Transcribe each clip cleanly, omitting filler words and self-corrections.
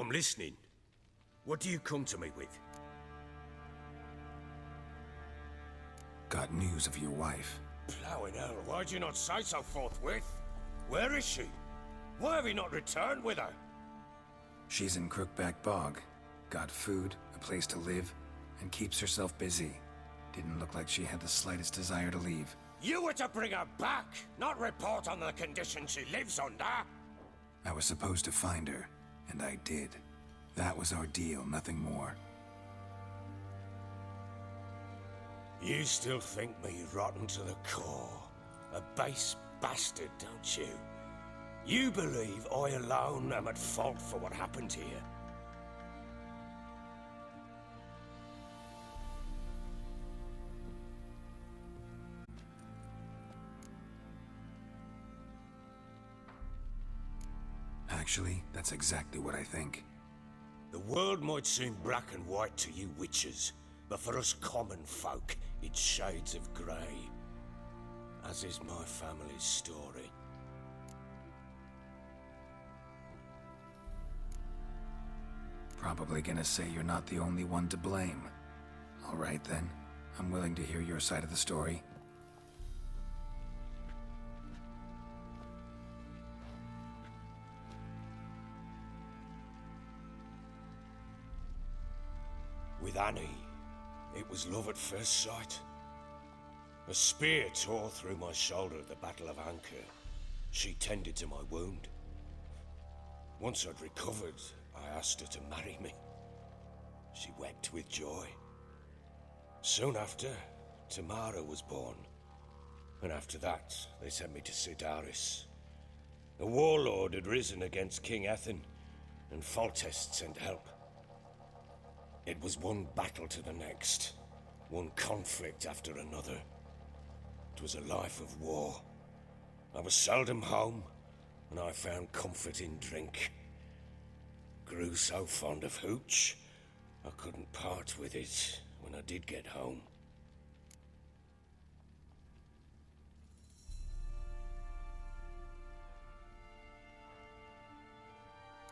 I'm listening. What do you come to me with? Got news of your wife. Plowing hell, why'd you not say so forthwith? Where is she? Why have you not returned with her? She's in Crookback Bog. Got food, a place to live, and keeps herself busy. Didn't look like she had the slightest desire to leave. You were to bring her back, not report on the conditions she lives under. I was supposed to find her, and I did. That was our deal, nothing more. You still think me rotten to the core. A base bastard, don't you? You believe I alone am at fault for what happened here. Actually, that's exactly what I think. The world might seem black and white to you witches, but for us common folk, it's shades of grey. As is my family's story. Probably gonna say you're not the only one to blame. All right then, I'm willing to hear your side of the story. With Annie, it was love at first sight. A spear tore through my shoulder at the Battle of Anchor. She tended to my wound. Once I'd recovered, I asked her to marry me. She wept with joy. Soon after, Tamara was born. And after that, they sent me to Sidaris. A warlord had risen against King Ethan, and Foltest sent help. It was one battle to the next, one conflict after another. It was a life of war. I was seldom home, and I found comfort in drink. Grew so fond of hooch, I couldn't part with it when I did get home.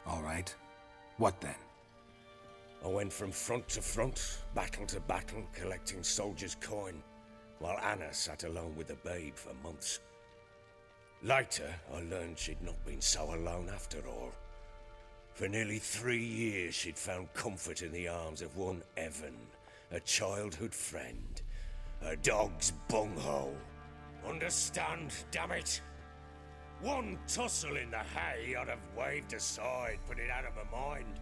All right. What then? I went from front to front, battle to battle, collecting soldiers' coin, while Anna sat alone with the babe for months. Later, I learned she'd not been so alone after all. For nearly 3 years, she'd found comfort in the arms of one Evan, a childhood friend. Her dog's bunghole. Understand, damn it? One tussle in the hay I'd have waved aside, put it out of my mind.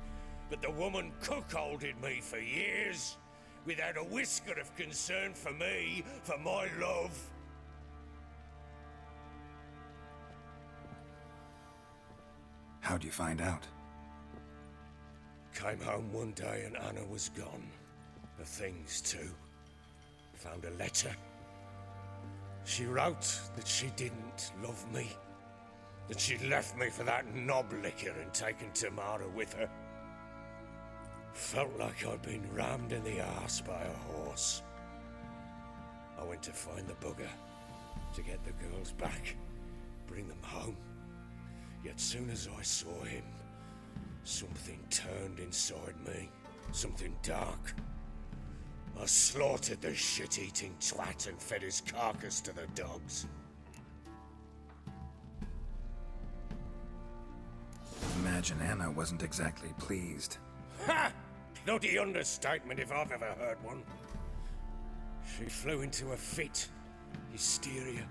But the woman cuckolded me for years, without a whisker of concern for me, for my love. How'd you find out? Came home one day and Anna was gone. The things too. Found a letter. She wrote that she didn't love me. That she'd left me for that knob licker and taken Tamara with her. Felt like I'd been rammed in the arse by a horse. I went to find the bugger, to get the girls back, bring them home. Yet soon as I saw him, something turned inside me, something dark. I slaughtered the shit-eating twat and fed his carcass to the dogs. Imagine Anna wasn't exactly pleased. Ha! Bloody understatement if I've ever heard one. She flew into a fit, hysteria,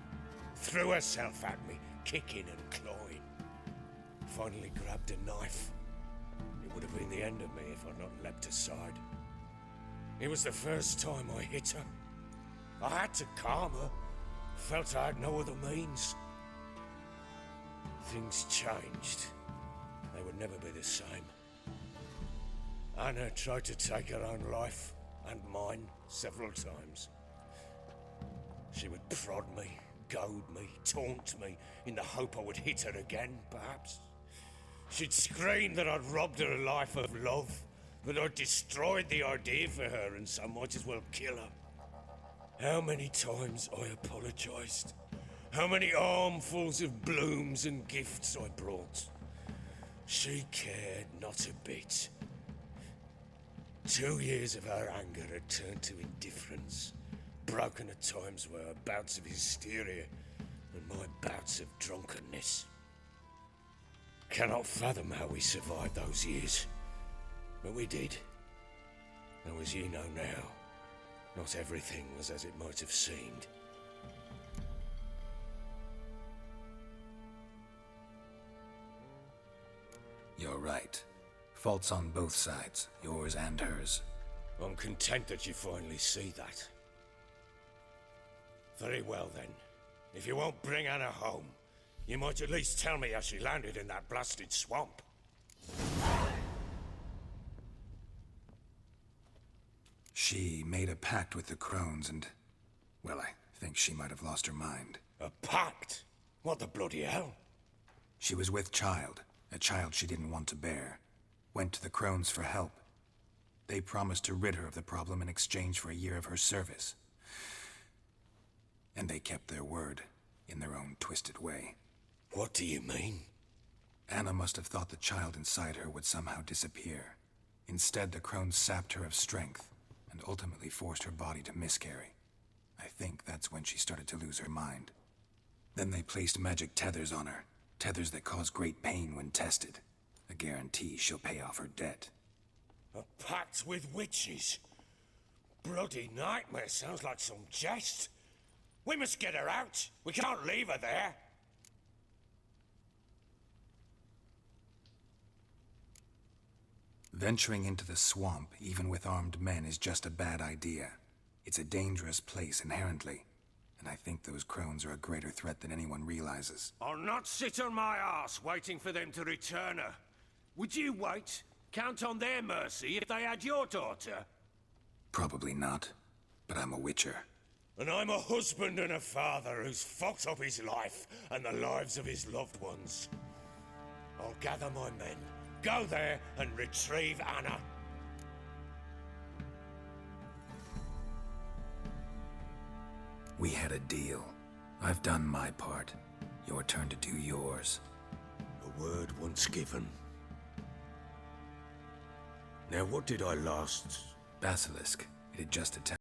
threw herself at me, kicking and clawing. Finally grabbed a knife. It would have been the end of me if I'd not leapt aside. It was the first time I hit her. I had to calm her. Felt I had no other means. Things changed. They would never be the same. Anna tried to take her own life, and mine, several times. She would prod me, goad me, taunt me, in the hope I would hit her again, perhaps. She'd scream that I'd robbed her a life of love, that I'd destroyed the idea for her, and so might as well kill her. How many times I apologized. How many armfuls of blooms and gifts I brought. She cared not a bit. 2 years of her anger had turned to indifference, broken at times by her bouts of hysteria and my bouts of drunkenness. Cannot fathom how we survived those years, but we did. Though as you know now, not everything was as it might have seemed. You're right. Faults on both sides, yours and hers. I'm content that you finally see that. Very well then. If you won't bring Anna home, you might at least tell me how she landed in that blasted swamp. She made a pact with the crones and... well, I think she might have lost her mind. A pact? What the bloody hell? She was with child, a child she didn't want to bear. Went to the crones for help. They promised to rid her of the problem in exchange for a year of her service. And they kept their word, in their own twisted way. What do you mean? Anna must have thought the child inside her would somehow disappear. Instead, the crones sapped her of strength, and ultimately forced her body to miscarry. I think that's when she started to lose her mind. Then they placed magic tethers on her, tethers that cause great pain when tested. A guarantee she'll pay off her debt. A pact with witches? Bloody nightmare, sounds like some jest. We must get her out. We can't leave her there. Venturing into the swamp, even with armed men, is just a bad idea. It's a dangerous place inherently, and I think those crones are a greater threat than anyone realizes. I'll not sit on my arse waiting for them to return her. Would you wait? Count on their mercy if they had your daughter? Probably not, but I'm a witcher. And I'm a husband and a father who's fucked up his life and the lives of his loved ones. I'll gather my men, go there and retrieve Anna. We had a deal. I've done my part. Your turn to do yours. A word once given. Now what did I last... Basilisk. It had just attacked.